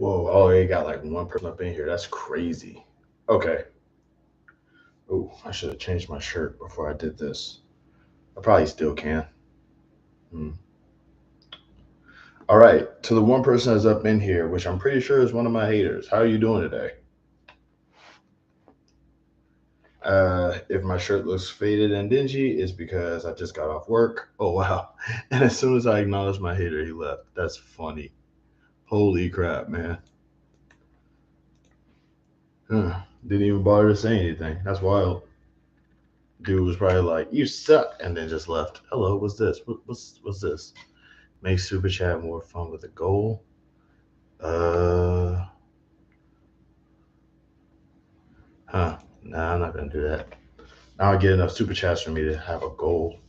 Whoa, oh, they got like one person up in here. That's crazy. Okay. Oh, I should have changed my shirt before I did this. I probably still can. Hmm. All right. To the one person that's up in here, which I'm pretty sure is one of my haters. How are you doing today? If my shirt looks faded and dingy, it's because I just got off work. Oh wow! And as soon as I acknowledged my hater, he left. That's funny. Holy crap, man! Huh. Didn't even bother to say anything. That's wild. Dude was probably like, "You suck," and then just left. Hello, what's this? What's this? Make super chat more fun with a goal. Uh, huh? Nah, I'm not gonna do that. Now I get enough super chats for me to have a goal.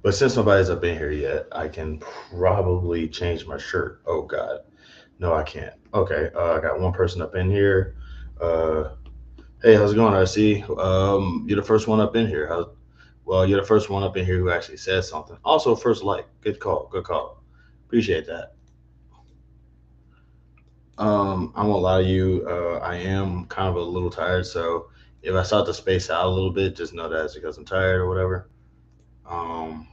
But since nobody's up in here yet, I can probably change my shirt. Oh God, no, I can't. Okay, I got one person up in here. Uh, hey, how's it going, RC? You're the first one up in here. Well, you're the first one up in here who actually said something. Also, first like, good call, good call. Appreciate that. I won't lie to you. I am kind of a little tired, so if I start to space out a little bit, just know that it's because I'm tired or whatever. Um,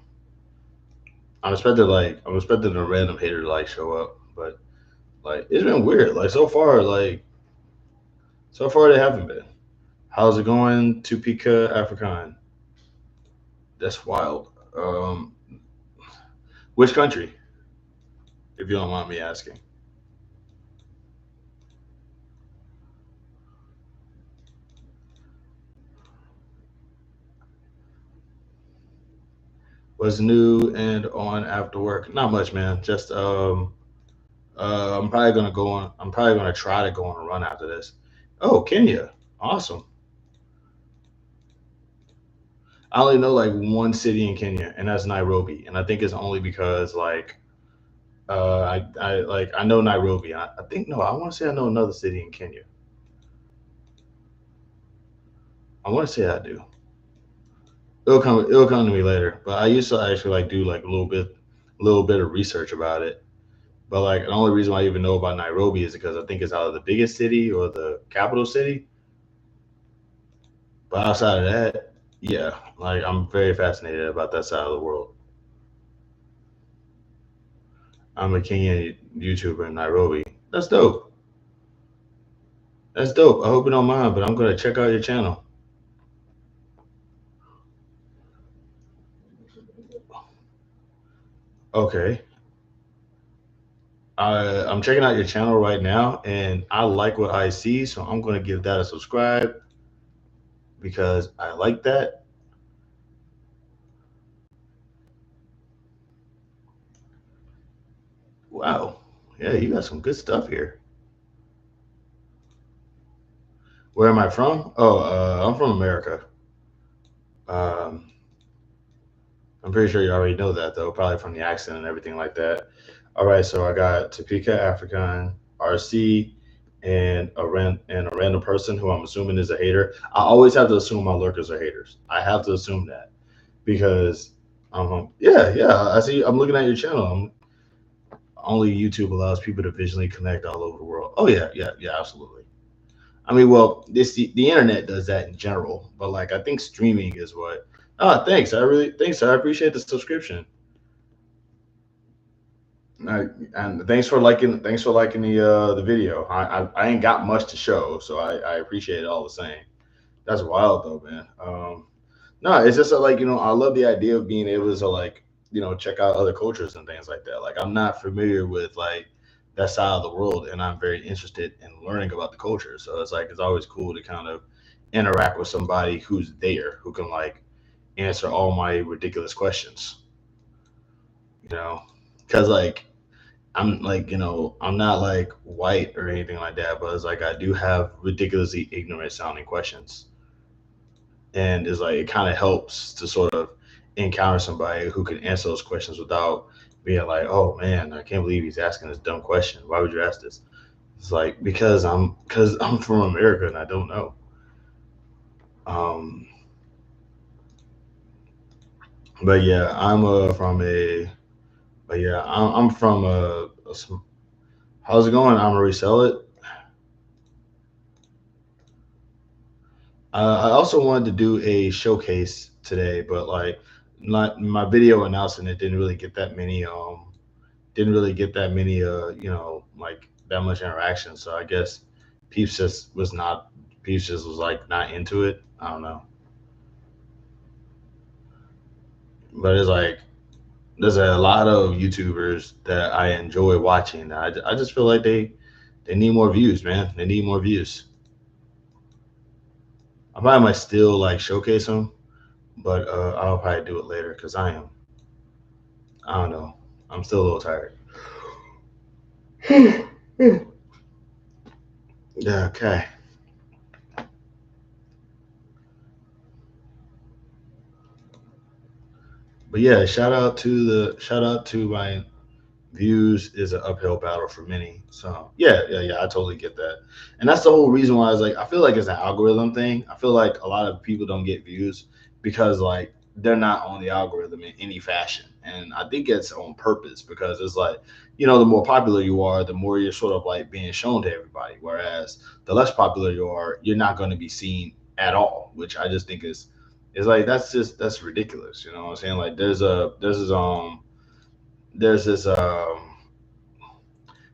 I'm expecting a random hater to like show up, but like it's been weird. Like so far they haven't been. How's it going, Tupika African? That's wild. Which country, if you don't mind me asking? What's new and on after work? Not much, man. Just I'm probably gonna go on. I'm probably gonna try to go on a run after this. Oh, Kenya, awesome. I only know like one city in Kenya, and that's Nairobi. And I think it's only because like I know Nairobi. I think no, I want to say I know another city in Kenya. I want to say I do. It'll come to me later. But I used to actually like do like a little bit of research about it. But like the only reason why I even know about Nairobi is because I think it's either the biggest city or the capital city. But outside of that, yeah, like I'm very fascinated about that side of the world. I'm a Kenyan YouTuber in Nairobi. That's dope. That's dope. I hope you don't mind, but I'm gonna check out your channel. Okay. I'm checking out your channel right now, and I like what I see, so I'm gonna give that a subscribe because I like that. Wow. Yeah, you got some good stuff here. Where am I from? Oh, I'm from America. Um, I'm pretty sure you already know that though, probably from the accent and everything like that. All right, so I got Topeka African, RC, and a random person who I'm assuming is a hater. I always have to assume my lurkers are haters. I have to assume that because yeah, yeah. I see. I'm looking at your channel. Only YouTube allows people to visually connect all over the world. Oh yeah, yeah, yeah, absolutely. I mean, well, the internet does that in general, but like I think streaming is what. Ah, thanks. Thanks. I appreciate the subscription. I, and thanks for liking the video. I ain't got much to show, so I appreciate it all the same. That's wild though, man. No, it's just like I love the idea of being able to like check out other cultures and things like that. Like I'm not familiar with like that side of the world, and I'm very interested in learning about the culture. So it's like it's always cool to kind of interact with somebody who's there who can like answer all my ridiculous questions. You know, because like I'm like, I'm not like white or anything like that, but it's like I do have ridiculously ignorant sounding questions. And it's like it kind of helps to sort of encounter somebody who can answer those questions without being like, oh man, I can't believe he's asking this dumb question. Why would you ask this? It's like because I'm from America and I don't know. Um But yeah, I'm from a. But yeah, I'm from how's it going? I'm gonna resell it. I also wanted to do a showcase today, but like, not my video announcing it didn't really get that many. Didn't really get that many. Like that much interaction. So I guess Peeps just was not. Peeps just was like not into it. I don't know, but it's like there's a lot of YouTubers that I enjoy watching. I just feel like they need more views, man. They need more views. I probably might still like showcase them, but I'll probably do it later because I don't know. I'm still a little tired. Yeah, okay. But yeah, shout out to my views is an uphill battle for many. So yeah, I totally get that. And that's the whole reason why I was like, I feel like it's an algorithm thing. I feel like a lot of people don't get views because like they're not on the algorithm in any fashion. And I think it's on purpose because it's like, the more popular you are, the more you're sort of like being shown to everybody. Whereas the less popular you are, you're not going to be seen at all, which I just think is like that's ridiculous. You know what I'm saying? Like there's this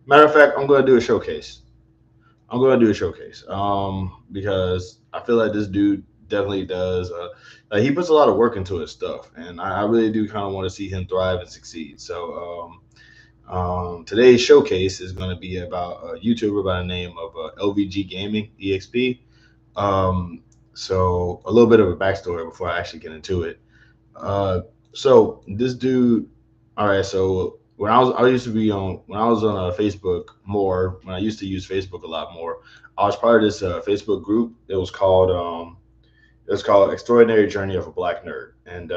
matter of fact, I'm gonna do a showcase. I'm gonna do a showcase. Because I feel like this dude definitely does. Like he puts a lot of work into his stuff, and I really do kind of want to see him thrive and succeed. So, today's showcase is going to be about a YouTuber by the name of LVG Gaming EXP. Um, so a little bit of a backstory before I actually get into it. Uh, so this dude, all right. So I used to be on when I was on Facebook more. When I used to use Facebook a lot more, I was part of this Facebook group. It was called Extraordinary Journey of a Black Nerd, and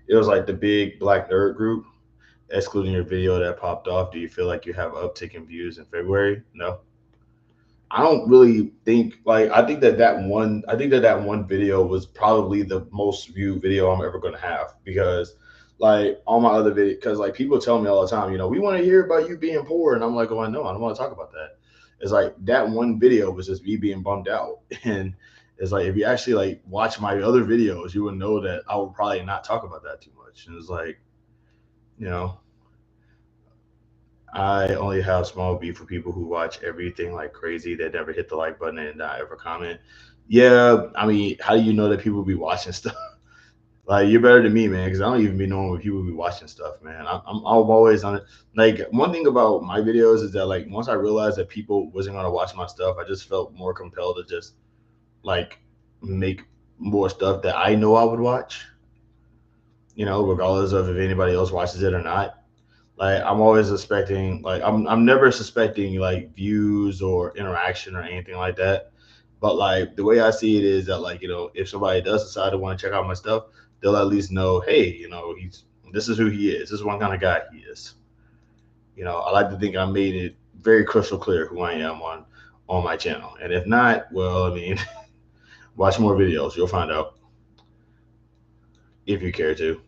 it was like the big Black nerd group. Excluding your video that popped off, do you feel like you have uptick in views in February? No. I don't really think like I think that one video was probably the most viewed video I'm ever gonna have because like all my other videos because like people tell me all the time, we want to hear about you being poor, and I'm like, oh, I know, I don't want to talk about that. It's like that one video was just me being bummed out, and it's like if you actually like watch my other videos, you would know that I would probably not talk about that too much. And it's like, you know, I only have small beef for people who watch everything like crazy that never hit the like button and not ever comment. Yeah, I mean, how do you know that people be watching stuff? Like, you're better than me, man, because I don't even be knowing when people be watching stuff, man. I'm always on it. Like, one thing about my videos is that, like, once I realized that people wasn't going to watch my stuff, I just felt more compelled to just, like, make more stuff that I know I would watch, regardless of if anybody else watches it or not. Like I'm always expecting, like I'm never suspecting like views or interaction or anything like that. But like the way I see it is that like if somebody does decide to want to check out my stuff, they'll at least know, hey, he's this is who he is. This is what kind of guy he is. I like to think I made it very crystal clear who I am on my channel. And if not, well, I mean, watch more videos. You'll find out if you care to.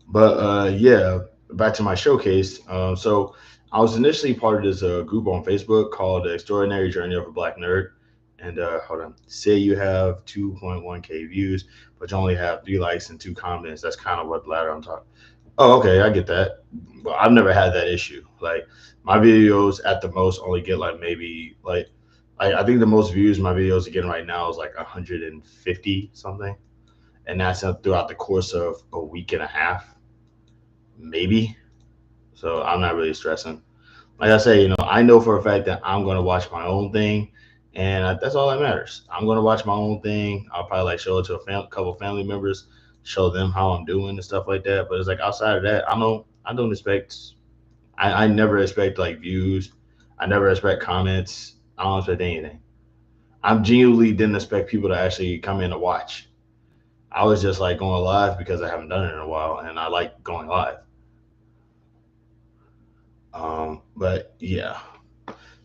But yeah, back to my showcase. So I was initially part of this group on Facebook called the Extraordinary Journey of a Black Nerd. And hold on, say you have 2.1K views, but you only have 3 likes and 2 comments. That's kind of what ladder I'm talking. Oh, okay, I get that. But I've never had that issue. Like my videos at the most only get like maybe like I think the most views my videos are getting right now is like 150 something, and that's throughout the course of a week and a half maybe. So I'm not really stressing. Like I say, I know for a fact that I'm going to watch my own thing, and that's all that matters. I'm going to watch my own thing. I'll probably like show it to couple family members, show them how I'm doing and stuff like that. But it's like outside of that, I don't expect. I never expect like views. I never expect comments. I don't expect anything. I genuinely didn't expect people to actually come in to watch. I was just like going live because I haven't done it in a while, and I like going live. But yeah.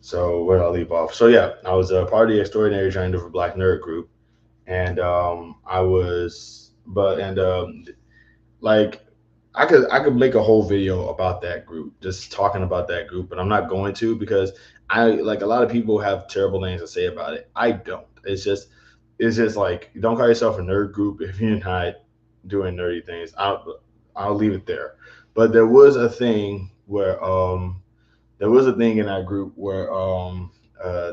So where did I leave off? So yeah, I was a part of the Extraordinary Journey of a Black Nerd group, and I was, but and like I could make a whole video about that group, just talking about that group, but I'm not going to because I like a lot of people have terrible things to say about it. I don't. It's just like don't call yourself a nerd group if you're not doing nerdy things. I'll leave it there. But there was a thing in that group where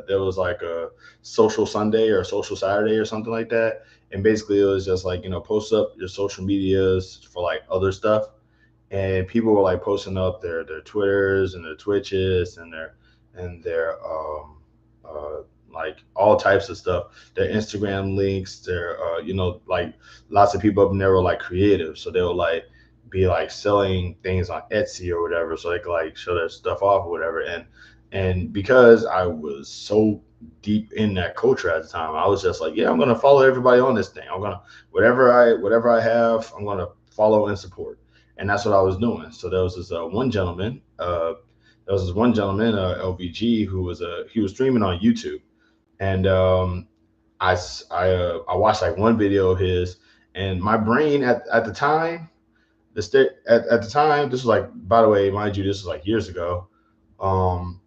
there was like a social Sunday or a social Saturday or something like that. And basically it was just like, post up your social medias for like other stuff. And people were like posting up their Twitters and their Twitches and their like all types of stuff, their Instagram links, their like lots of people up in there were like creative, so they would like be like selling things on Etsy or whatever, so they could like show their stuff off or whatever. And because I was so deep in that culture at the time, I was just like, yeah, I'm gonna follow everybody on this thing. I'm gonna whatever I have, I'm gonna follow and support, and that's what I was doing. So there was this one gentleman, LVG, he was streaming on YouTube, and I watched like one video of his, and my brain at the time, at the time, this was like, by the way, mind you, this was like years ago. Um,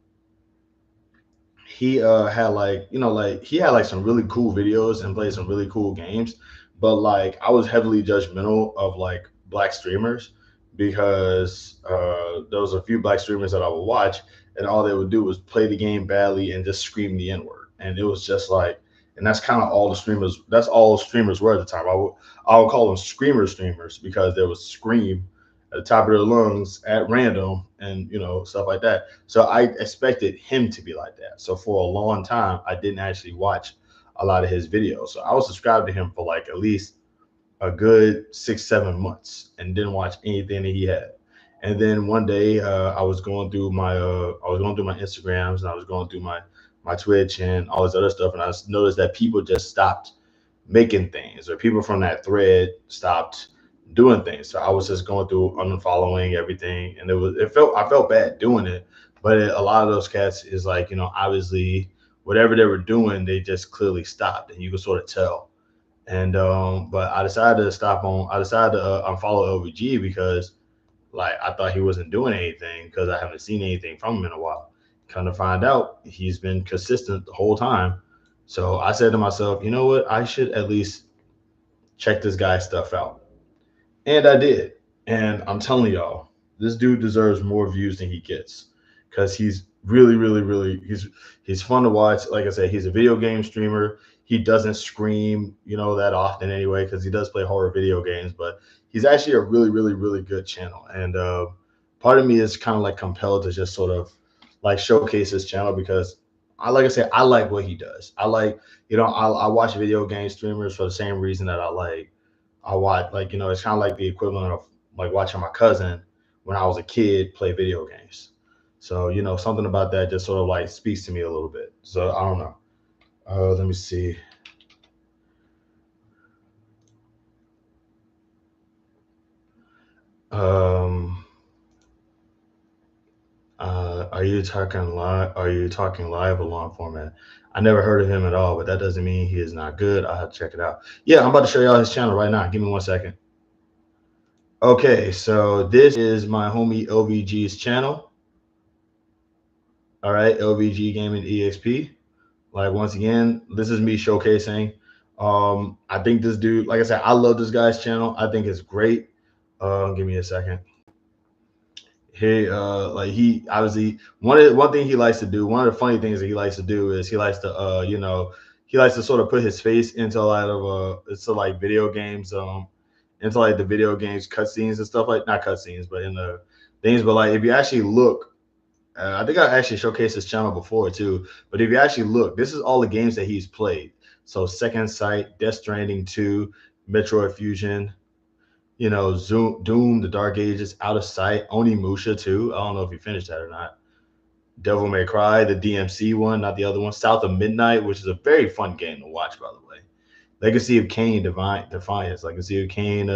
he had like like he had like some really cool videos and played some really cool games, but like I was heavily judgmental of like black streamers because there was a few black streamers that I would watch, and all they would do was play the game badly and just scream the N word, and it was just like, and that's kind of all the streamers. That's all streamers were at the time. I would call them screamer streamers because they would scream at the top of their lungs at random and stuff like that. So I expected him to be like that. So for a long time, I didn't actually watch a lot of his videos. So I was subscribed to him for like at least a good 6, 7 months and didn't watch anything that he had. And then one day, I was going through my Instagrams and I was going through my Twitch and all this other stuff, and I noticed that people just stopped making things, or people from that thread stopped doing things. So I was just going through unfollowing everything, and I felt bad doing it, but a lot of those cats is like, obviously whatever they were doing, they just clearly stopped, and you could sort of tell. And but I decided to unfollow LVG because like I thought he wasn't doing anything because I haven't seen anything from him in a while. Come to find out, he's been consistent the whole time. So I said to myself, you know what? I should at least check this guy's stuff out. And I did. And I'm telling y'all, this dude deserves more views than he gets because he's really, really, really, he's fun to watch. Like I said, he's a video game streamer. He doesn't scream, that often anyway, because he does play horror video games. But he's actually a really, really, really good channel. And part of me is kind of like compelled to just sort of like showcase his channel because like I said, I like what he does. I like, I watch video game streamers for the same reason that I watch, like, it's kind of like the equivalent of like watching my cousin when I was a kid play video games. So, something about that just sort of like speaks to me a little bit. So I don't know. Let me see. Um, are you talking live? Are you talking live or long format? I never heard of him at all, but that doesn't mean he is not good. I'll have to check it out. Yeah, I'm about to show y'all his channel right now. Give me 1 second. Okay, so this is my homie LVG's channel. All right, LVG Gaming EXP. Like once again, this is me showcasing. I think this dude, like I said, I love this guy's channel. I think it's great. Give me a second. He obviously one thing he likes to do. One of the funny things that he likes to do is he likes to sort of put his face into a lot of into like video games, into like the video games cutscenes and stuff, like not cutscenes, but in the things. But like if you actually look, I think I actually showcased his channel before too. But if you actually look, this is all the games that he's played. So Second Sight, Death Stranding 2, Metroid Fusion, Doom, The Dark Ages, Out of Sight, Onimusha too. I don't know if you finished that or not. Devil May Cry, the DMC one, not the other one. South of Midnight, which is a very fun game to watch, by the way. Legacy of Kain, Defiance, Legacy of Kain,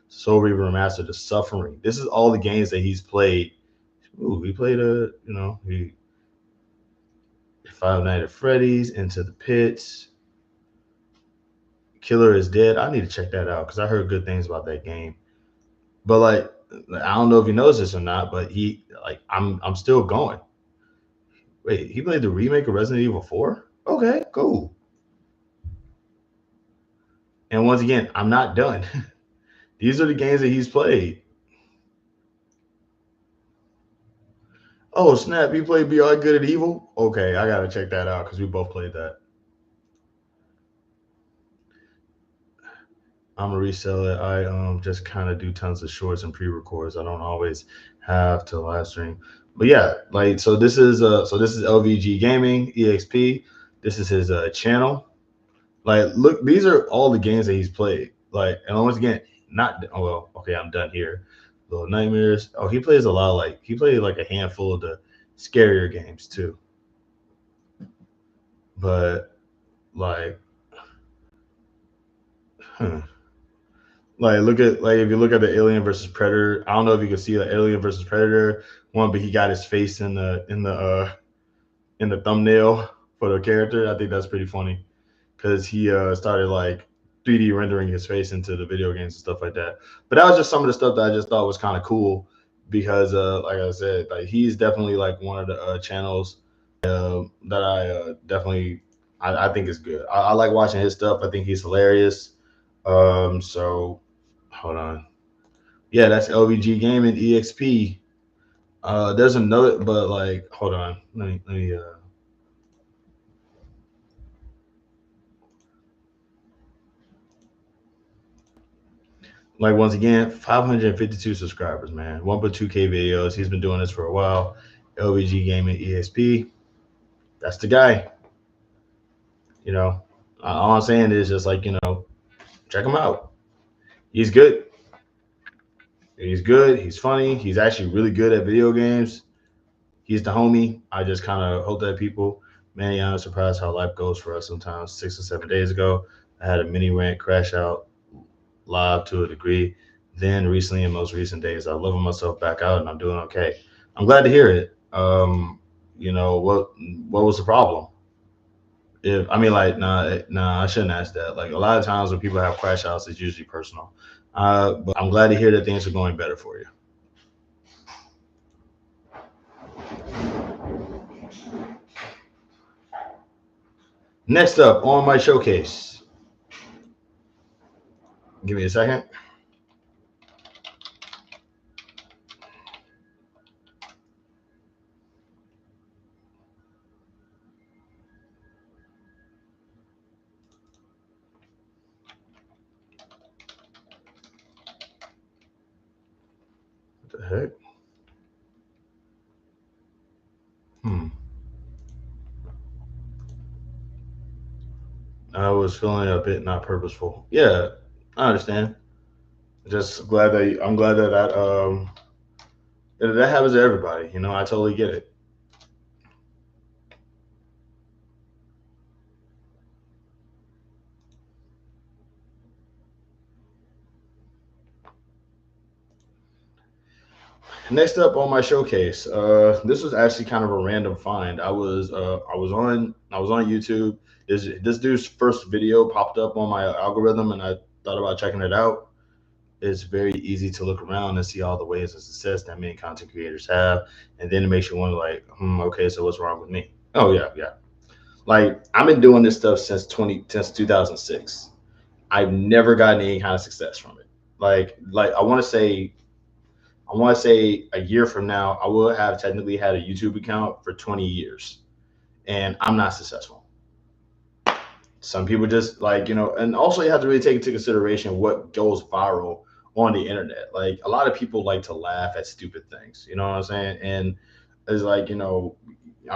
Soul Reaver Remastered, The Suffering. This is all the games that he's played. Ooh, he played he Five Nights at Freddy's, Into the Pits, Killer is Dead. I need to check that out because I heard good things about that game. But like, I don't know if he knows this or not, but I'm still going. Wait, he played the remake of Resident Evil 4? Okay, cool. And once again, I'm not done. These are the games that he's played. Oh snap! You played Beyond Good and Evil? Okay, I gotta check that out because we both played that. I'm gonna resell it. I just kind of do tons of shorts and pre-records. I don't always have to live stream. But yeah, like so this is LVG Gaming EXP. This is his channel. Like look, these are all the games that he's played. Like and once again, not oh well, okay, I'm done here. Little Nightmares. Oh, he plays a lot. Like he played like a handful of the scarier games too. But like, huh. Like look at like if you look at the Alien versus Predator, I don't know if you can see the Alien versus Predator one, but he got his face in the thumbnail for the character. I think that's pretty funny because he started like 3D rendering his face into the video games and stuff like that. But that was just some of the stuff that I just thought was kind of cool because like I said, like he's definitely like one of the channels that I definitely I think is good. I like watching his stuff. I think he's hilarious. So hold on. Yeah, that's LVG Gaming EXP. There's another, but like, hold on. Let me. Like once again, 552 subscribers, man. 1.2K videos. He's been doing this for a while. LVG Gaming EXP. That's the guy. You know, all I'm saying is just like check him out. He's good. He's good. He's funny. He's actually really good at video games. He's the homie. I just kind of hope that people, man, I'm surprised how life goes for us sometimes. 6 or 7 days ago, I had a mini rant crash out live to a degree. Then recently, in most recent days, I leveled myself back out and I'm doing okay. I'm glad to hear it. What was the problem? If I mean, like, nah, I shouldn't ask that. Like a lot of times when people have crash outs, it's usually personal. But I'm glad to hear that things are going better for you. Next up on my showcase, give me a second. What the heck? Hmm. I was feeling a bit not purposeful. Yeah, I understand. Just glad that I'm glad that that happens to everybody. I totally get it. Next up on my showcase, this was actually kind of a random find. I was on YouTube. This dude's first video popped up on my algorithm, and I thought about checking it out. It's very easy to look around and see all the ways of success that many content creators have, and then it makes you wonder, like, okay, so what's wrong with me? Oh yeah, yeah. Like I've been doing this stuff since 2006. I've never gotten any kind of success from it. Like I want to say a year from now, I will have technically had a YouTube account for 20 years, and I'm not successful. Some people just and also you have to really take into consideration what goes viral on the internet. Like a lot of people like to laugh at stupid things, you know what I'm saying? And it's like, I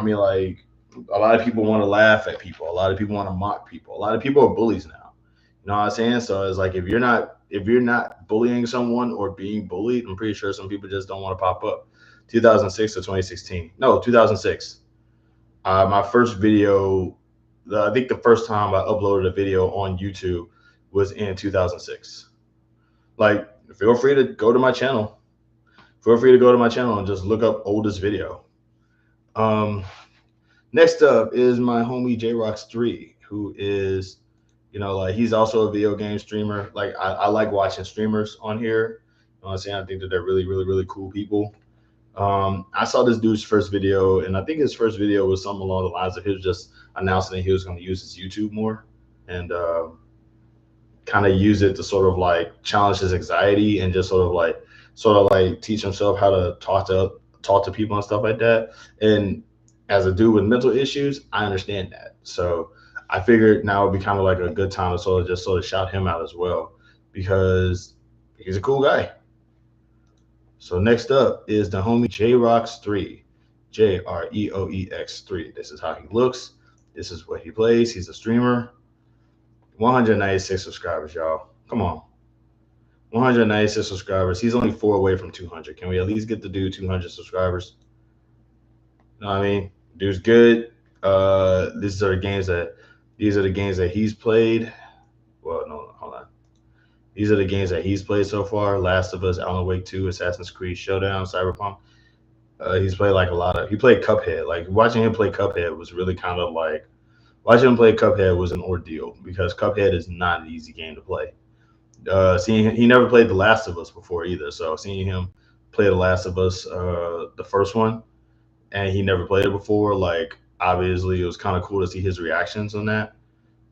mean, like a lot of people want to laugh at people, a lot of people want to mock people, a lot of people are bullies now. You know what I'm saying? So it's like if you're not bullying someone or being bullied, I'm pretty sure some people just don't want to pop up. 2006 to 2016. No, 2006. My first video, I think the first time I uploaded a video on YouTube was in 2006. Like, feel free to go to my channel. Feel free to go to my channel and just look up oldest video. Next up is my homie J Rocks 3, who is, You know, like he's also a video game streamer. Like I like watching streamers on here. You know what I'm saying? I think that they're really, really, really cool people. I saw this dude's first video, and I think his first video was something along the lines of he was just announcing that he was going to use his YouTube more and kind of use it to sort of like challenge his anxiety and just sort of like teach himself how to talk to people and stuff like that. And as a dude with mental issues, I understand that. So I figured now would be kind of like a good time to sort of shout him out as well because he's a cool guy. So next up is the homie J Rocks 3. JREOEX3. This is how he looks. This is what he plays. He's a streamer. 196 subscribers, y'all. Come on. 196 subscribers. He's only 4 away from 200. Can we at least get the dude 200 subscribers? You know what I mean? Dude's good. These are the games that he's played. Well, no, hold on. These are the games that he's played so far: Last of Us, Alan Wake 2, Assassin's Creed Showdown, Cyberpunk. He's played like a lot of. He played Cuphead. Like watching him play Cuphead was really kind of like watching him play Cuphead was an ordeal because Cuphead is not an easy game to play. Seeing he never played The Last of Us before either, so seeing him play The Last of Us, the first one, and he never played it before, like obviously it was kind of cool to see his reactions on that.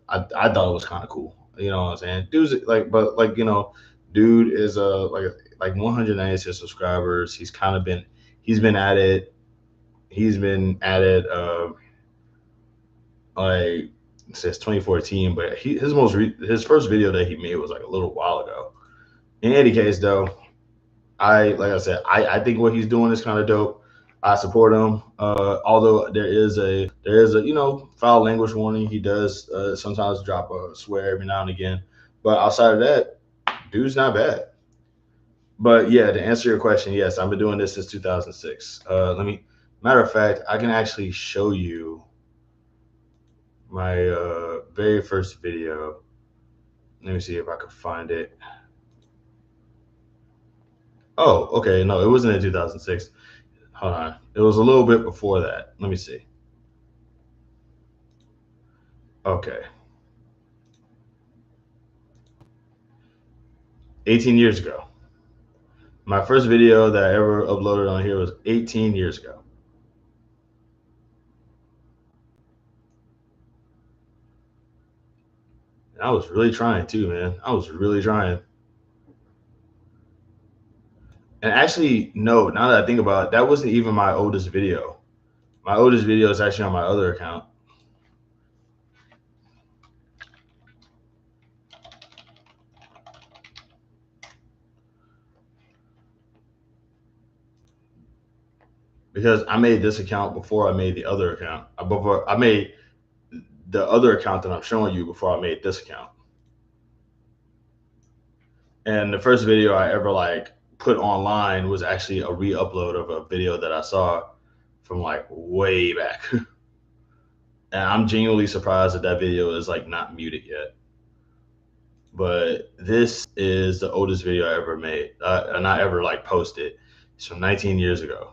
I thought it was kind of cool. You know what I'm saying? Dude's like, but like dude is like 196 subscribers. He's been at it. He's been at it like since 2014. But his first video that he made was like a little while ago. In any case, though, like I said, I think what he's doing is kind of dope. I support him. Although there is a foul language warning. He does sometimes drop a swear every now and again. But outside of that, dude's not bad. But yeah, to answer your question, yes, I've been doing this since 2006. Matter of fact, I can actually show you my very first video. Let me see if I can find it. Oh, okay. No, it wasn't in 2006. Hold on. It was a little bit before that. Let me see. Okay. 18 years ago. My first video that I ever uploaded on here was 18 years ago. And I was really trying too, man. I was really trying. And actually, no, now that I think about it, that wasn't even my oldest video. My oldest video is actually on my other account. Because I made this account before I made the other account. Before I made the other account that I'm showing you before I made this account. And the first video I ever like put online was actually a re-upload of a video that I saw from like way back. And I'm genuinely surprised that that video is like not muted yet. But this is the oldest video I ever made, and I ever like posted. It's from 19 years ago.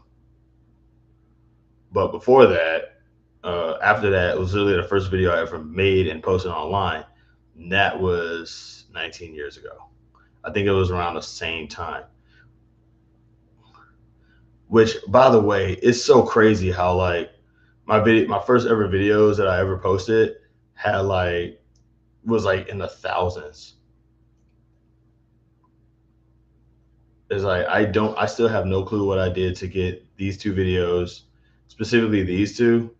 But before that, after that, it was literally the first video I ever made and posted online. And that was 19 years ago. I think it was around the same time. Which, by the way, it's so crazy how like my first ever videos that I ever posted had like was like in the thousands. It's like I still have no clue what I did to get these two videos, specifically these two,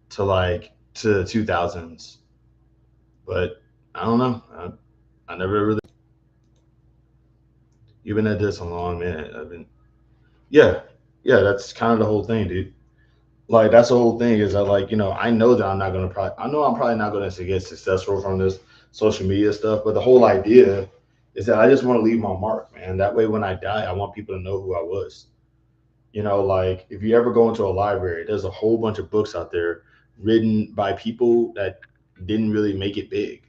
to 2000s. But I don't know. I never really. You've been at this a long minute. Yeah, yeah. That's kind of the whole thing, dude. Like that's the whole thing is that like I know that I know I'm probably not gonna get successful from this social media stuff, but the whole idea is that I just want to leave my mark, man. That way when I die, I want people to know who I was. Like if you ever go into a library, there's a whole bunch of books out there written by people that didn't really make it big.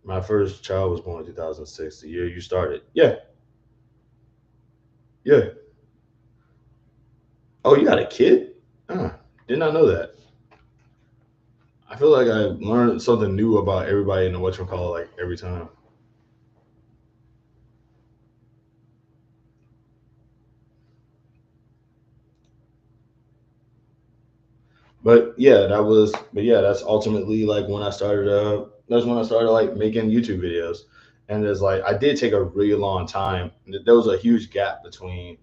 My first child was born in 2006, the year you started. Yeah, yeah. Oh, you got a kid? Did not know that. I feel like I learned something new about everybody in the whatchamacallit like every time. But yeah, that's ultimately like when I started that's when I started like making YouTube videos. And there's like I did take a really long time. There was a huge gap between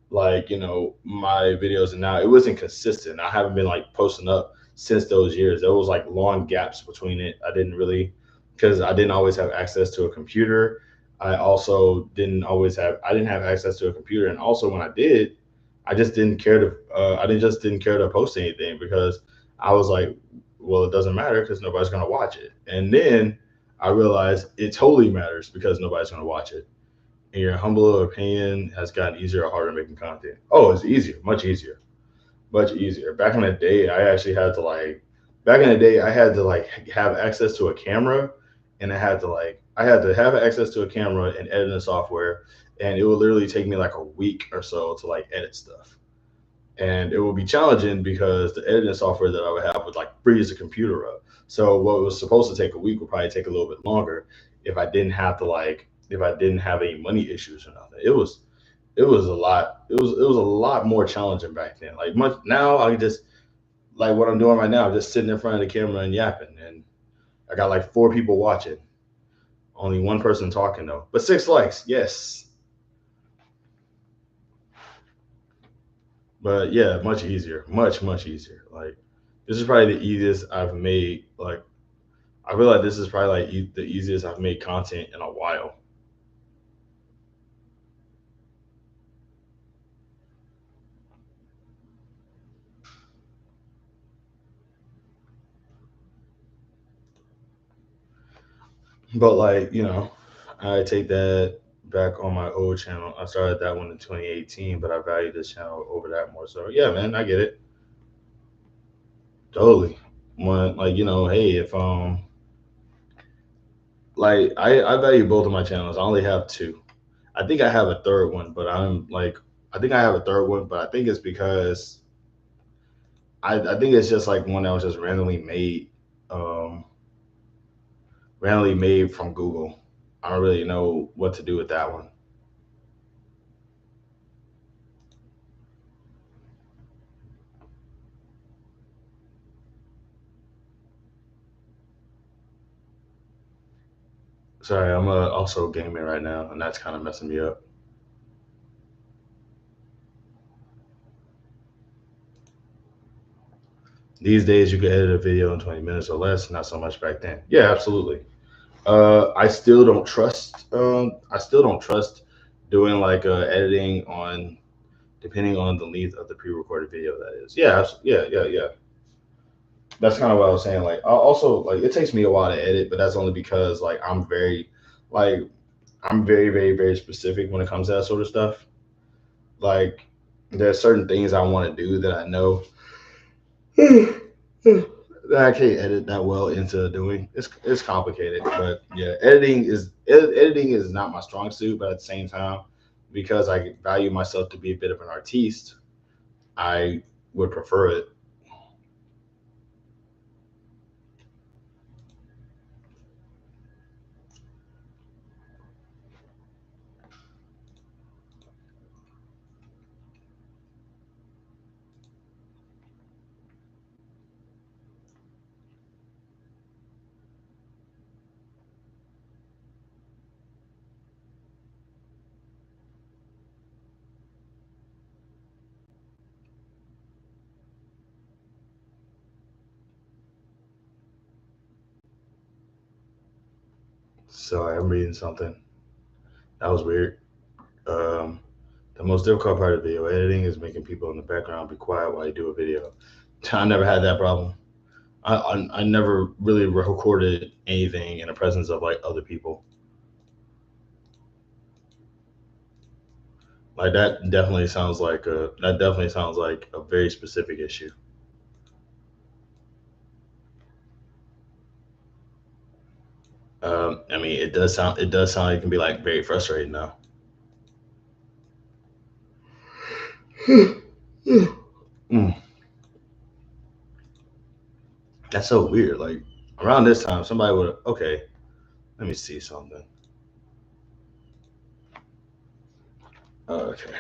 like, my videos and now it wasn't consistent. I haven't been like posting up since those years. There was like long gaps between it. I didn't really because I didn't always have access to a computer. I didn't have access to a computer, and also when I did, I didn't care to post anything because I was like, well, it doesn't matter because nobody's gonna watch it. And then I realized it totally matters because nobody's gonna watch it. In your humble opinion, has gotten easier or harder making content? Oh, it's easier, much easier, much easier. Back in the day, I had to like have access to a camera, and I had to have access to a camera and editing software, and it would literally take me like a week or so to like edit stuff. And it would be challenging because the editing software that I would have would like freeze the computer up. So what was supposed to take a week would probably take a little bit longer if I didn't have any money issues or nothing. It was a lot more challenging back then. Like much now I just like what I'm doing right now, just sitting in front of the camera and yapping, and I got like four people watching. Only one person talking though. But 6 likes, yes. But yeah, much easier. Much easier. Like this is probably the easiest I've made like I feel like this is probably like the easiest I've made content in a while. But like, I take that back on my old channel. I started that one in 2018, but I value this channel over that more. So yeah, man, I get it. Totally. When like, hey, if like I value both of my channels. I only have two. I think I have a third one, but I think I have a third one, but I think it's because I think it's just like one that was just um randomly made from Google. I don't really know what to do with that one. Sorry, I'm also gaming right now, and that's kind of messing me up. These days, you can edit a video in 20 minutes or less. Not so much back then. Yeah, absolutely. I still don't trust. I still don't trust doing like editing on depending on the length of the pre-recorded video. That is. Yeah, yeah. That's kind of what I was saying. Like, I also like it takes me a while to edit, but that's only because like like I'm very specific when it comes to that sort of stuff. Like, there's certain things I want to do that I know that I can't edit that well into doing. It's complicated, but yeah, editing is not my strong suit. But at the same time, because I value myself to be a bit of an artiste, I would prefer it. Sorry, I'm reading something. That was weird. Um, the most difficult part of video editing is making people in the background be quiet while you do a video. I never had that problem. I never really recorded anything in the presence of like other people. Like that definitely sounds like a very specific issue. I mean, it does sound like it can be like very frustrating though. Mm. That's so weird. Like around this time, somebody would. Okay, let me see something. Okay,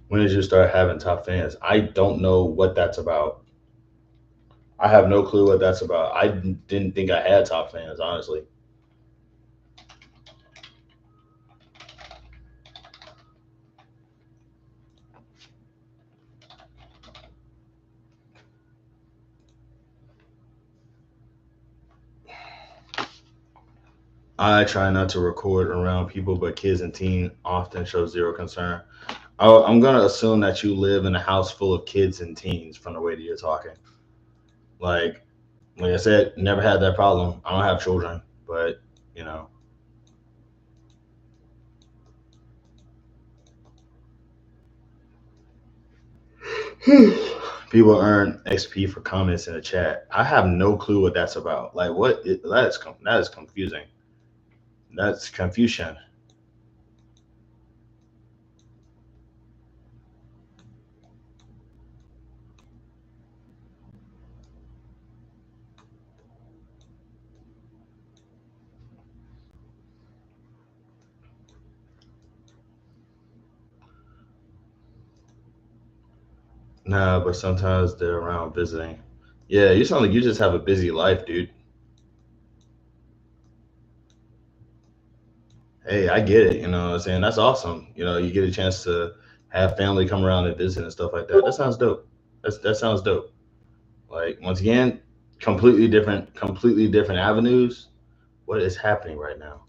when did you start having top fans? I don't know what that's about. I have no clue what that's about. Didn't think I had top fans, honestly. I try not to record around people, but kids and teen often show zero concern. I'm gonna assume that you live in a house full of kids and teens from the way that you're talking. Like, like I said, never had that problem. I don't have children, but you know, people earn XP for comments in the chat. I have no clue what that's about. Like, that is confusing. That's confusion. Nah, but sometimes they're around visiting. Yeah, you sound like you just have a busy life, dude. Hey, I get it. You know what I'm saying? That's awesome. You know, you get a chance to have family come around and visit and stuff like that. That sounds dope. That sounds dope. Like once again, completely different avenues. What is happening right now?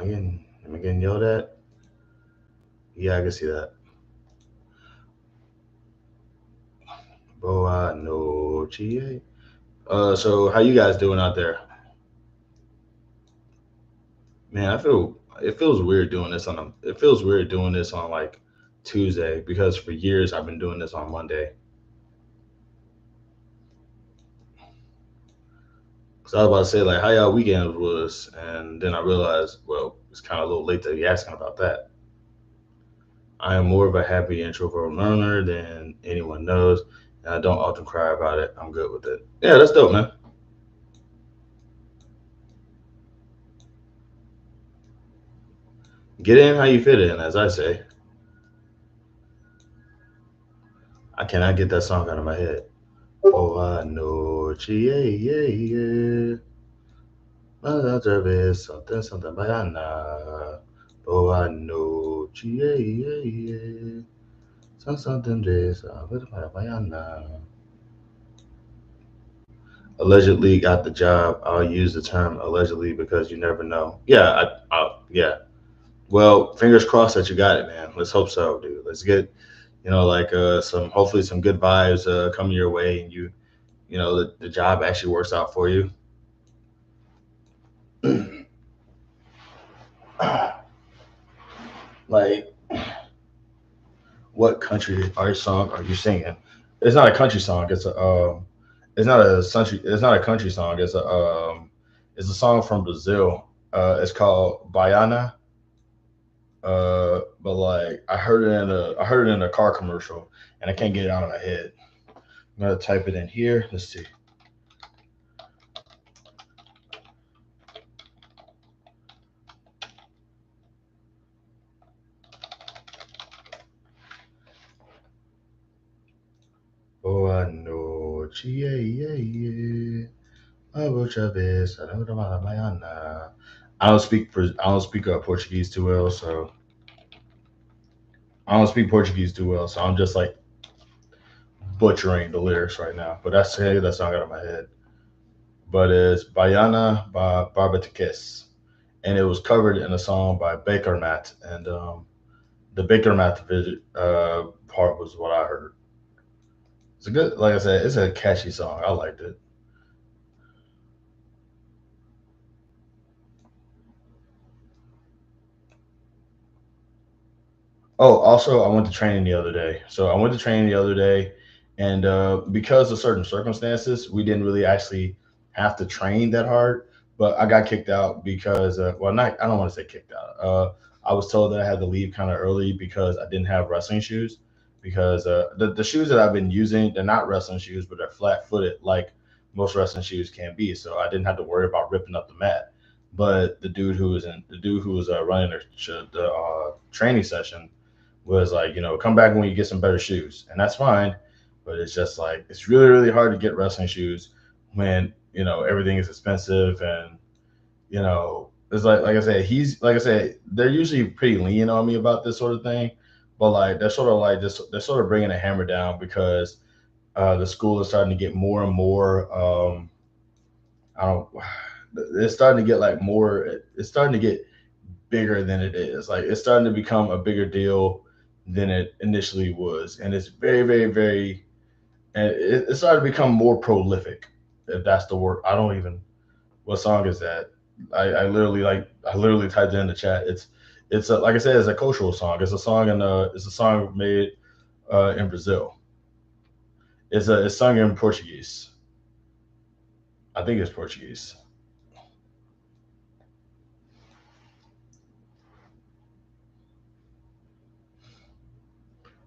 Am I getting yelled at? Yeah, I can see that. Boa no chie. So how you guys doing out there? Man, I feel it feels weird doing this on a. It feels weird doing this on like Tuesday because for years I've been doing this on Monday. So I was about to say like how y'all weekend was, and then I realized well it's kind of a little late to be asking about that. I am more of a happy introvert learner than anyone knows, and I don't often cry about it. I'm good with it. Yeah, that's dope, man. Get in how you fit in, as I say. I cannot get that song out of my head. Oh, I know, yeah, yeah, yeah. Otra vez, something, something, bayana. Oh, I know, yeah, yeah, yeah. Something, this, bayana. Allegedly got the job. I'll use the term allegedly because you never know. Yeah, yeah. Well, fingers crossed that you got it, man. Let's hope so, dude. Let's get like some hopefully some good vibes coming your way, and the job actually works out for you. Like, what country artist song are you singing? It's not a country song. It's not a country. It's not a country song. It's a song from Brazil. It's called Baiana. But like I heard it in a car commercial, and I can't get it out of my head. I'm gonna type it in here. Let's see. Boa noite, yeah, yeah, yeah. Outra vez, Baiana. I don't speak Portuguese too well, so I don't speak Portuguese too well, so I'm just like butchering the lyrics right now. But that's not out of my head. But it's Baiana by Barbatikis, and it was covered in a song by Baker Matt, and the Baker Matt part was what I heard. It's a good, like I said, it's a catchy song. I liked it. Oh, also, I went to training the other day. So I went to training the other day, and because of certain circumstances, we didn't really actually have to train that hard. But I got kicked out because, well, not I don't want to say kicked out. I was told that I had to leave kind of early because I didn't have wrestling shoes. Because the shoes that I've been using, they're not wrestling shoes, but they're flat footed like most wrestling shoes can be. So I didn't have to worry about ripping up the mat. But the dude who was running the training session was like, come back when you get some better shoes, and that's fine. But it's just like it's really really hard to get wrestling shoes when everything is expensive, and it's like I said, they're usually pretty lenient on me about this sort of thing, but like they're sort of bringing a hammer down because the school is starting to get more and more. I don't. It's starting to get like more. It's starting to get bigger than it is. Like it's starting to become a bigger deal than it initially was, and it's very, very, very. And it started to become more prolific, if that's the word. I don't even. What song is that? I literally typed it in the chat. It's like I said, it's a cultural song. It's a song made in Brazil. It's sung in Portuguese. I think it's Portuguese.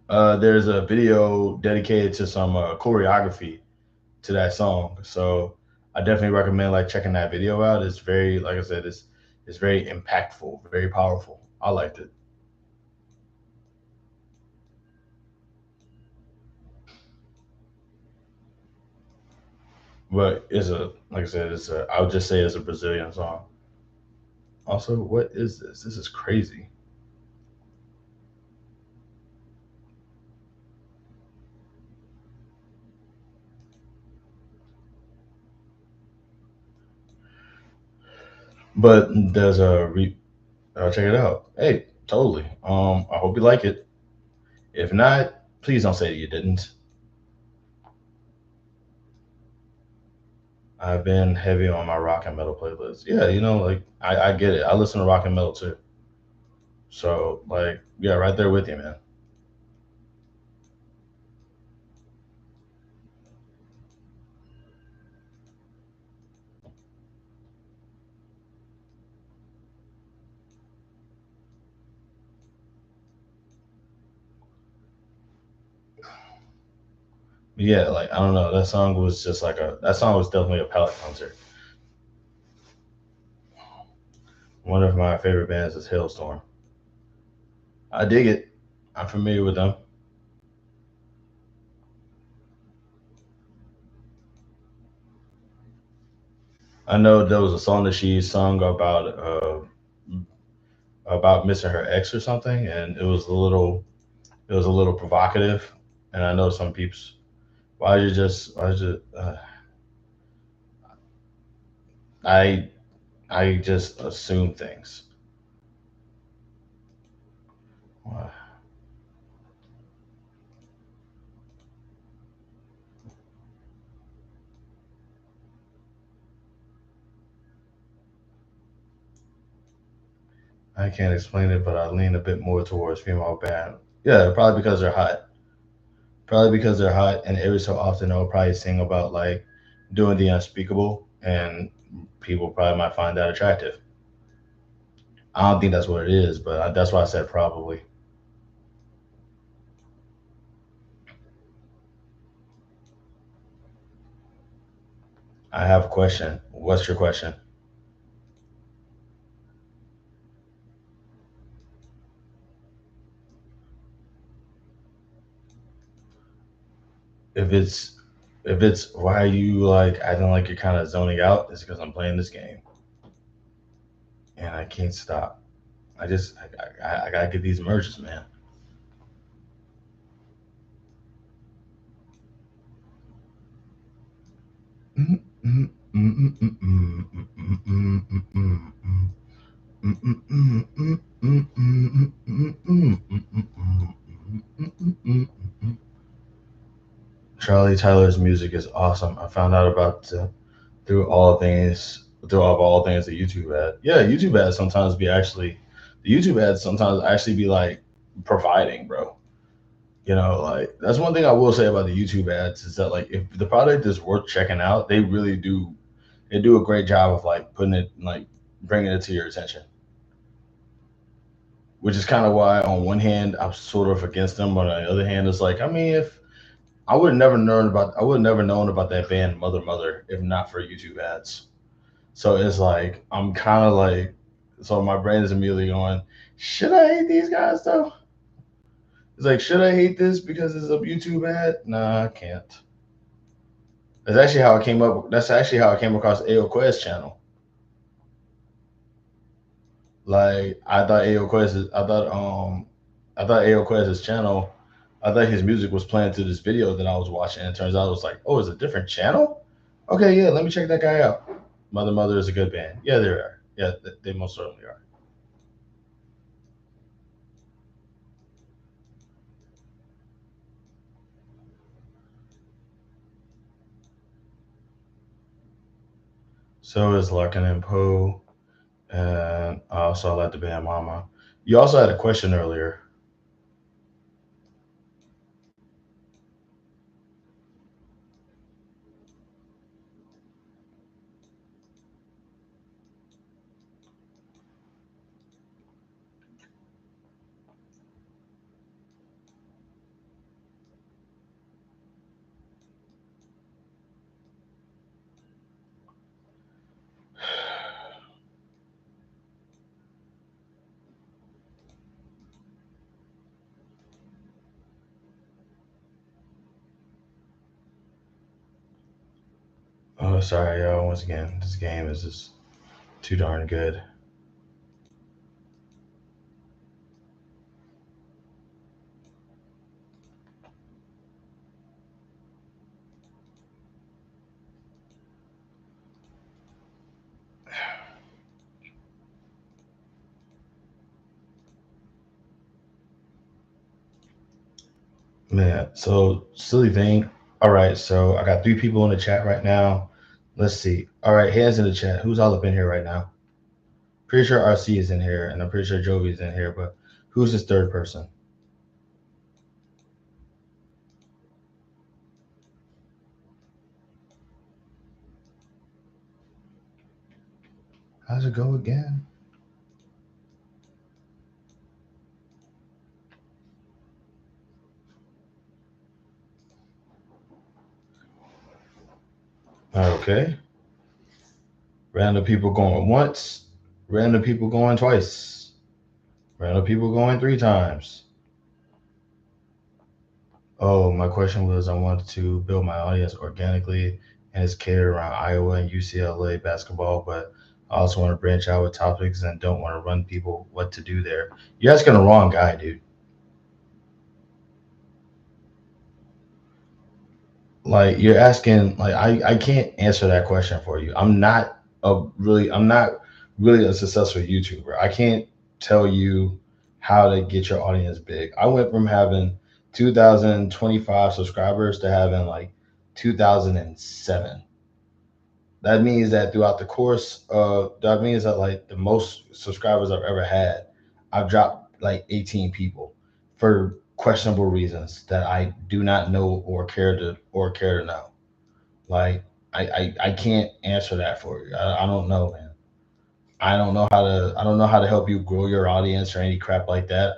There's a video dedicated to some choreography to that song. So I definitely recommend like checking that video out. It's very, like I said, it's very impactful, very powerful. I liked it. But it's a like I said, I would just say it's a Brazilian song. Also, what is this? This is crazy. But there's I'll check it out. Hey, totally. I hope you like it. If not, please don't say that you didn't. I've been heavy on my rock and metal playlist. Yeah, like I get it. I listen to rock and metal too. So like, yeah, right there with you, man. Yeah, like I don't know. That song was definitely a palate cleanser. One of my favorite bands is Hailstorm. I dig it. I'm familiar with them. I know there was a song that she sung about missing her ex or something, and it was a little provocative. And I know some peeps. Why you I I just assume things. I can't explain it, but I lean a bit more towards female band. Yeah, probably because they're hot. Probably because they're hot, and every so often they'll probably sing about like doing the unspeakable, and people probably might find that attractive. I don't think that's what it is, but that's why I said probably. I have a question. What's your question? If it's if it's why are you like acting like you're kind of zoning out? It's because I'm playing this game and I can't stop. I gotta get these merges, man. Charlie Tyler's music is awesome. I found out about through all things the YouTube ad. Yeah, YouTube ads sometimes be actually the YouTube ads sometimes actually be like providing, bro. Like that's one thing I will say about the YouTube ads is that like if the product is worth checking out, they really do. They do a great job of like putting it like bringing it to your attention, which is kind of why on one hand I'm sort of against them, but on the other hand it's like I mean if I would have never known about that band Mother Mother if not for YouTube ads. So it's like I'm kind of like so my brain is immediately going, should I hate these guys though? It's like should I hate this because it's a YouTube ad? Nah, I can't. That's actually how I came up. That's actually how I came across AO Quest channel. Like I thought AO Quest's channel, I thought his music was playing through this video that I was watching, and it turns out it was like, oh, it's a different channel. Okay, yeah, let me check that guy out. Mother Mother is a good band. Yeah, they are. Yeah, they most certainly are. So is Larkin and Poe, and I also like the band Mama. You also had a question earlier. Oh, sorry, y'all. Once again, this game is just too darn good. Man, so silly thing. All right, so I got three people in the chat right now. Let's see. All right, hands in the chat. Who's all up in here right now? Pretty sure RC is in here, and I'm pretty sure Jovi is in here, but who's this third person? How's it go again? Okay. Random people going once, random people going twice, random people going three times. Oh, my question was I wanted to build my audience organically and it's catered around Iowa and UCLA basketball, but I also want to branch out with topics and don't want to run people what to do there. You're asking the wrong guy, dude. Like you're asking like I can't answer that question for you. I'm not really a successful YouTuber. I can't tell you how to get your audience big. I went from having 2025 subscribers to having like 2007. That means that throughout the course of that means that like the most subscribers I've ever had, I've dropped like 18 people for questionable reasons that I do not know or care to know. Like I can't answer that for you. I don't know, man. I don't know how to help you grow your audience or any crap like that.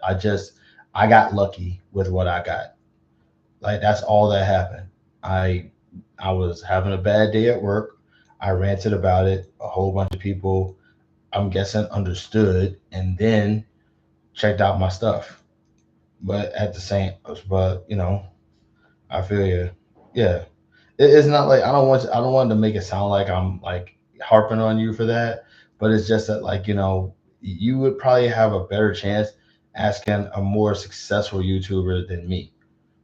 I got lucky with what I got. Like that's all that happened. I I was having a bad day at work. I ranted about it. A whole bunch of people, I'm guessing, understood and then checked out my stuff. But at the same, but I feel you. Yeah, it's not like I don't want to make it sound like I'm like harping on you for that, but it's just that like you would probably have a better chance asking a more successful YouTuber than me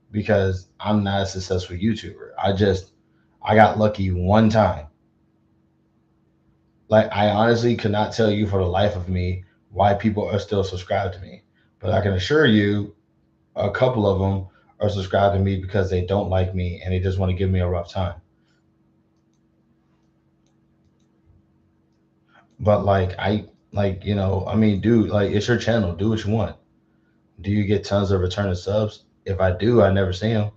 because I'm not a successful YouTuber. I got lucky one time. Like I honestly could not tell you for the life of me why people are still subscribed to me, but I can assure you a couple of them are subscribed to me because they don't like me and they just want to give me a rough time. But like I mean, dude, like it's your channel. Do what you want. Do you get tons of returning subs? If I do, I never see them.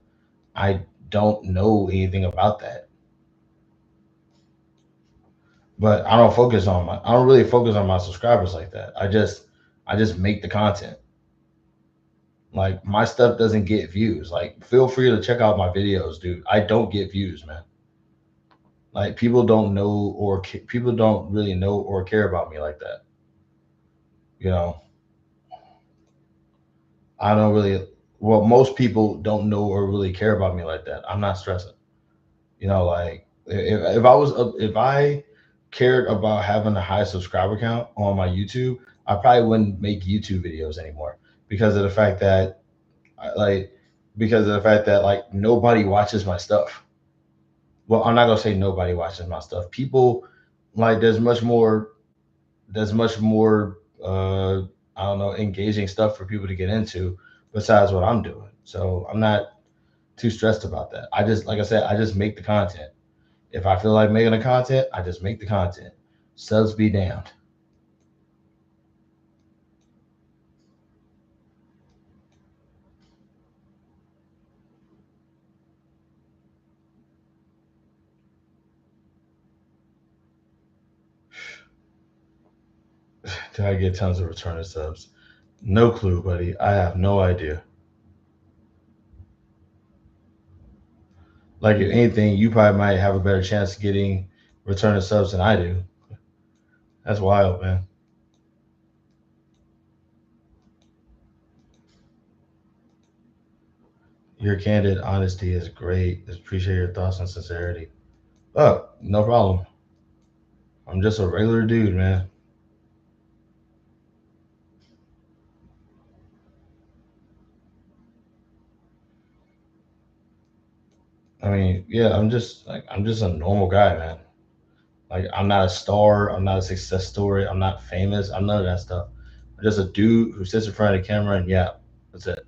I don't know anything about that. But I don't really focus on my subscribers like that. I just make the content. Like my stuff doesn't get views. Like feel free to check out my videos, dude. I don't get views, man. Like people don't really know or care about me like that. You know, I don't really well most people don't know or really care about me like that. I'm not stressing. You know, like if I cared about having a high subscriber count on my YouTube, I probably wouldn't make YouTube videos anymore because of the fact that like because of the fact that like nobody watches my stuff. Well, I'm not gonna say nobody watches my stuff. People like there's much more I don't know engaging stuff for people to get into besides what I'm doing. So I'm not too stressed about that. I just like I said, I just make the content. If I feel like making the content, I just make the content. Subs be damned. Did I get tons of returning subs? No clue, buddy. I have no idea. Like if anything, you probably might have a better chance of getting returning subs than I do. That's wild, man. Your candid honesty is great. Appreciate your thoughts and sincerity. Oh, no problem. I'm just a regular dude, man. I mean, yeah, I'm just a normal guy, man. Like I'm not a star, I'm not a success story, I'm not famous, I'm none of that stuff. I'm just a dude who sits in front of the camera and yeah, that's it.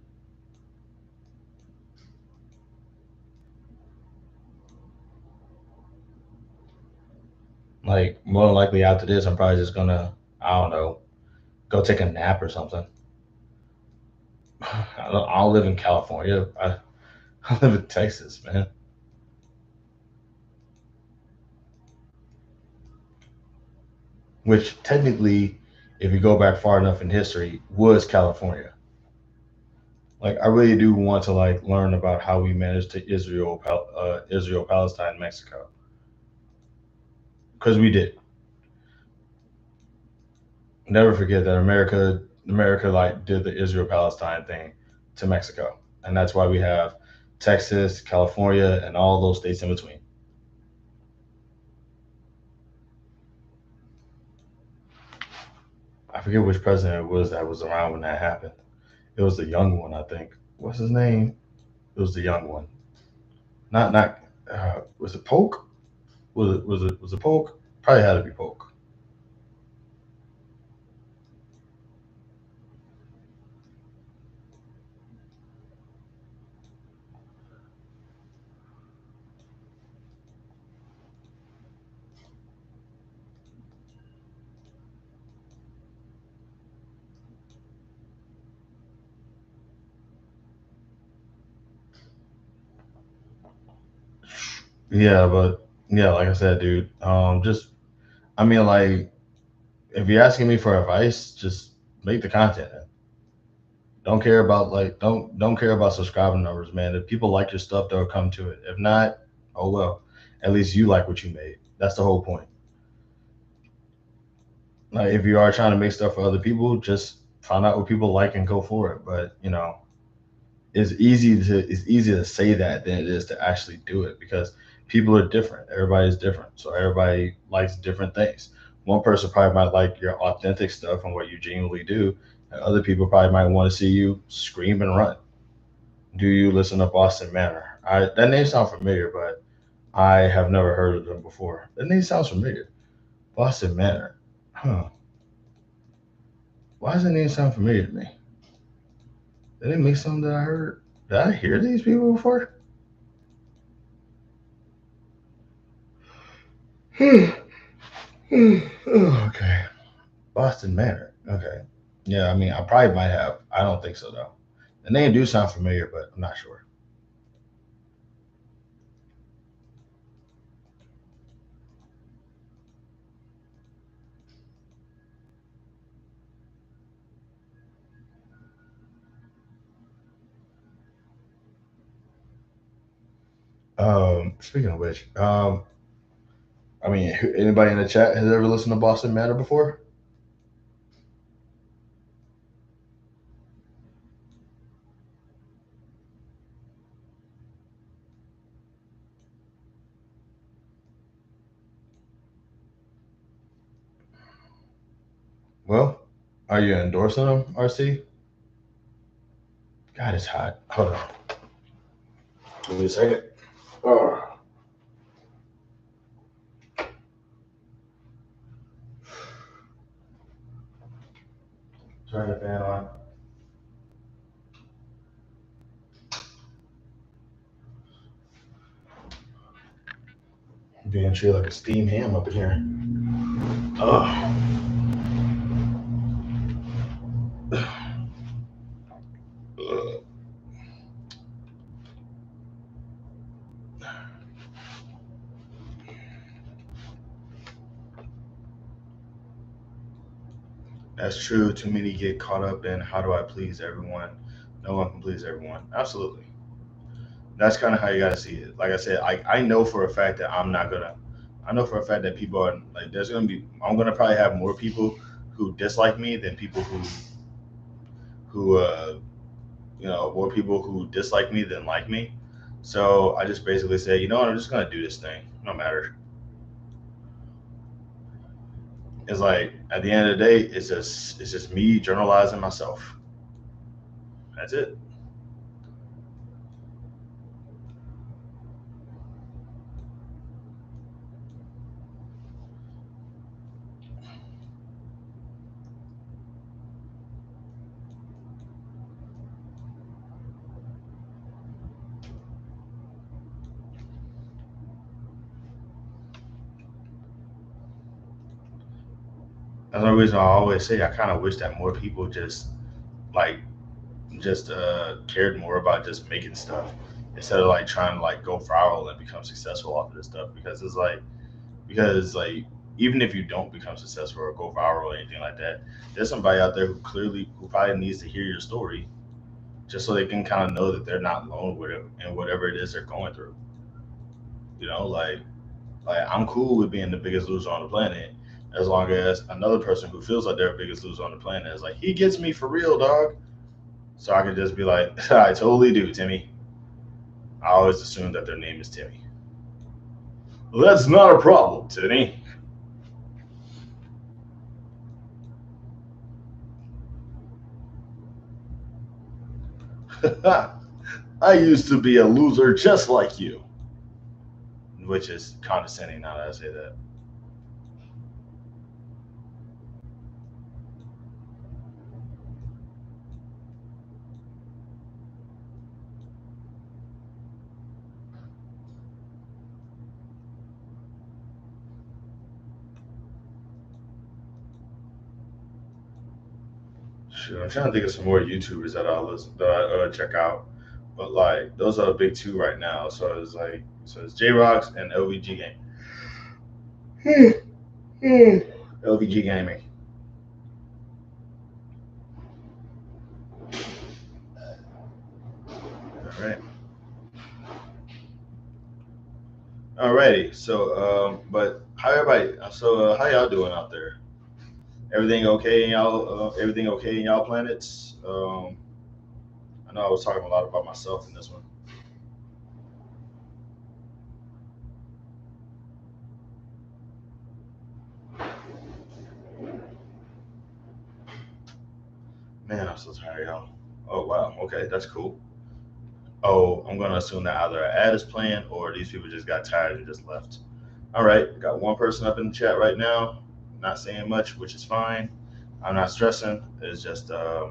Like more than likely after this, I'm probably just gonna, I don't know, go take a nap or something. I don't live in California. I live in Texas, man. Which technically, if you go back far enough in history, was California. Like I really do want to like learn about how we managed to Israel, Palestine, Mexico, because we did. Never forget that America like did the Israel Palestine thing to Mexico, and that's why we have Texas, California, and all those states in between. I forget which president it was that was around when that happened. It was the young one, I think. What's his name? It was the young one. Not was it Polk? Was it Polk? Probably had to be Polk. Yeah, but yeah, like I said, dude. Just I mean, like if you're asking me for advice, just make the content. Don't care about subscriber numbers, man. If people like your stuff, they'll come to it. If not, oh well. At least you like what you made. That's the whole point. Like if you are trying to make stuff for other people, just find out what people like and go for it. But you know, it's easy to say that than it is to actually do it because people are different. Everybody's different. So everybody likes different things. One person probably might like your authentic stuff and what you genuinely do, and other people probably might want to see you scream and run. Do you listen to Boston Manor? That name sounds familiar, but I have never heard of them before. That name sounds familiar. Boston Manor. Huh. Why does that name sound familiar to me? Did it make something that I heard? Did I hear these people before? Okay. Boston Manor. Okay. Yeah, I mean, I probably might have. I don't think so though. The name do sound familiar, but I'm not sure. Speaking of which, I mean, anybody in the chat has ever listened to Boston Manor before? Well, are you endorsing them, RC? God, it's hot. Hold on. Give me a second. Oh, turn the fan on. Being treated like a steam ham up in here. Oh, that's true. Too many get caught up in how do I please everyone. No one can please everyone. Absolutely. That's kind of how you gotta see it. Like I said, I know for a fact that I'm not gonna. I know for a fact that people are like. There's gonna be. I'm gonna probably have more people who dislike me than people who more people who dislike me than like me. So I just basically say, you know what, I'm just gonna do this thing. No matter. It's like at the end of the day, it's just me journalizing myself. That's it. That's the reason I always say I kind of wish that more people like just cared more about just making stuff instead of like trying to like go viral and become successful off of this stuff because even if you don't become successful or go viral or anything like that, there's somebody out there who probably needs to hear your story just so they can kind of know that they're not alone with it and whatever it is they're going through. You know, like I'm cool with being the biggest loser on the planet as long as another person who feels like they're the biggest loser on the planet is like, he gets me for real, dog. So I can just be like, I totally do, Timmy. I always assume that their name is Timmy. Well, that's not a problem, Timmy. I used to be a loser just like you. Which is condescending now that I say that. Shoot, I'm trying to think of some more YouTubers that I check out, but like those are the big two right now. So it's J Rocks and LVG Game. LVG Gaming. All right. Alrighty. But how everybody? How y'all doing out there? Everything okay in y'all? Everything okay in y'all planets? I know I was talking a lot about myself in this one. Man, I'm so tired, y'all. Oh wow. Okay, that's cool. Oh, I'm gonna assume that either an ad is playing or these people just got tired and just left. All right, got one person up in the chat right now, not saying much, which is fine. I'm not stressing. It's just I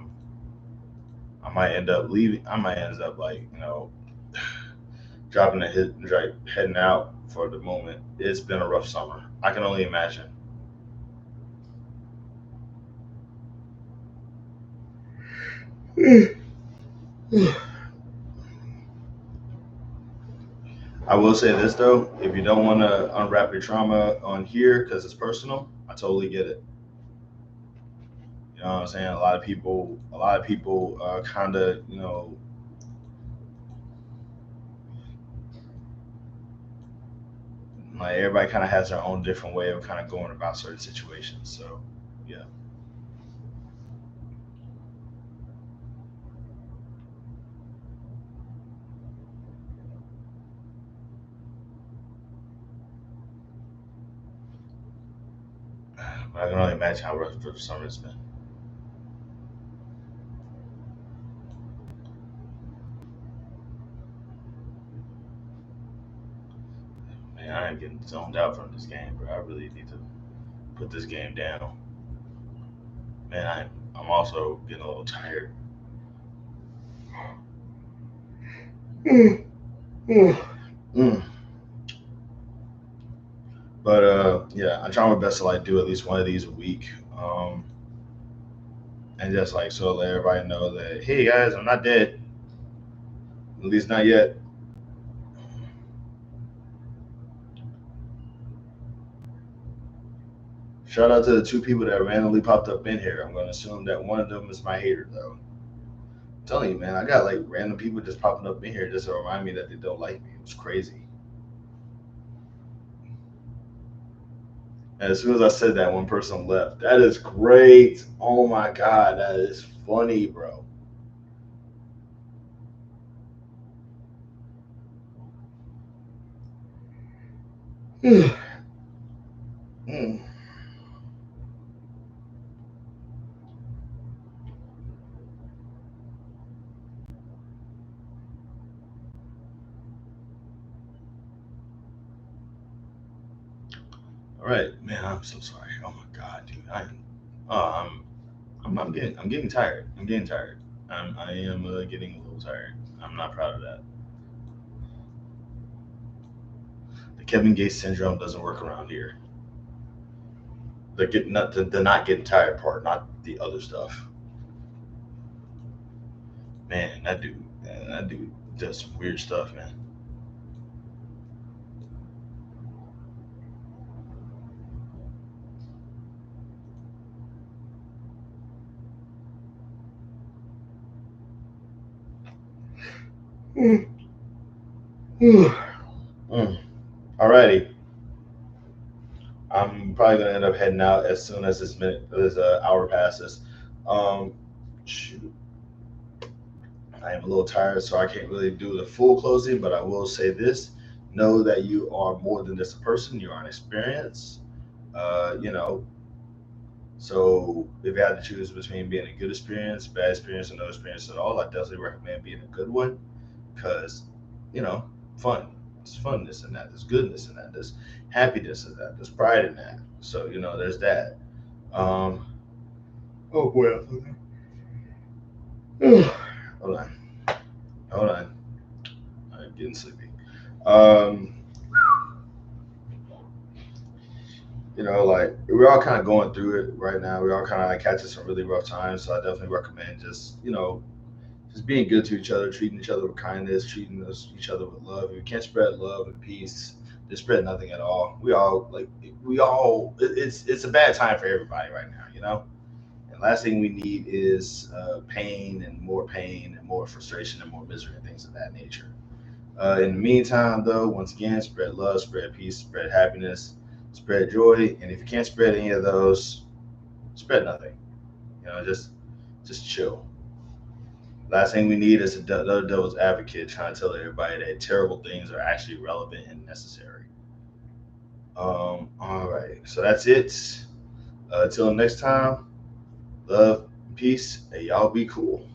might end up leaving. I might end up like dropping a hit, right, heading out for the moment. It's been a rough summer. I can only imagine. I will say this though, if you don't want to unwrap your trauma on here because it's personal, I totally get it. You know what I'm saying? A lot of people kind of, like everybody kind of has their own different way of kind of going about certain situations. So, yeah, but I can only imagine how rough the summer's been. Man, I am getting zoned out from this game, bro. I really need to put this game down. Man, I'm also getting a little tired. Mm, mm, mm. But yeah, I try my best to like do at least one of these a week, and just like so let everybody know that hey guys, I'm not dead, at least not yet. Shout out to the two people that randomly popped up in here. I'm gonna assume that one of them is my hater though. I'm telling you, man, I got like random people just popping up in here just to remind me that they don't like me. It was crazy. And as soon as I said that, one person left. That is great. Oh my god, that is funny, bro. Mm. All right, man. I'm so sorry. Oh my god, dude. Oh, I'm getting tired. I'm getting tired. I am getting a little tired. I'm not proud of that. The Kevin Gates syndrome doesn't work around here. The not getting tired part, not the other stuff. Man, that dude does some weird stuff, man. Mm. Mm. Alrighty, I'm probably gonna end up heading out as soon as this hour passes. Um, shoot, I am a little tired, so I can't really do the full closing, but I will say this: know that you are more than just a person. You are an experience. You know, so if you had to choose between being a good experience, bad experience, or no experience at all, I definitely recommend being a good one because, you know, fun. There's funness in that. There's goodness in that. There's happiness in that. There's pride in that. So there's that. Um, oh well. Hold on. Hold on. I'm getting sleepy. Um, like we're all kind of going through it right now. We're all kind of like catching some really rough times. So I definitely recommend just being good to each other, treating each other with kindness, treating each other with love. If you can't spread love and peace, just spread nothing at all. It's a bad time for everybody right now. And last thing we need is pain and more frustration and more misery and things of that nature. In the meantime, though, once again, spread love, spread peace, spread happiness, spread joy, and if you can't spread any of those, spread nothing. Just chill. Last thing we need is another devil's advocate trying to tell everybody that terrible things are actually relevant and necessary. All right, so that's it. Until next time, love, peace, and y'all be cool.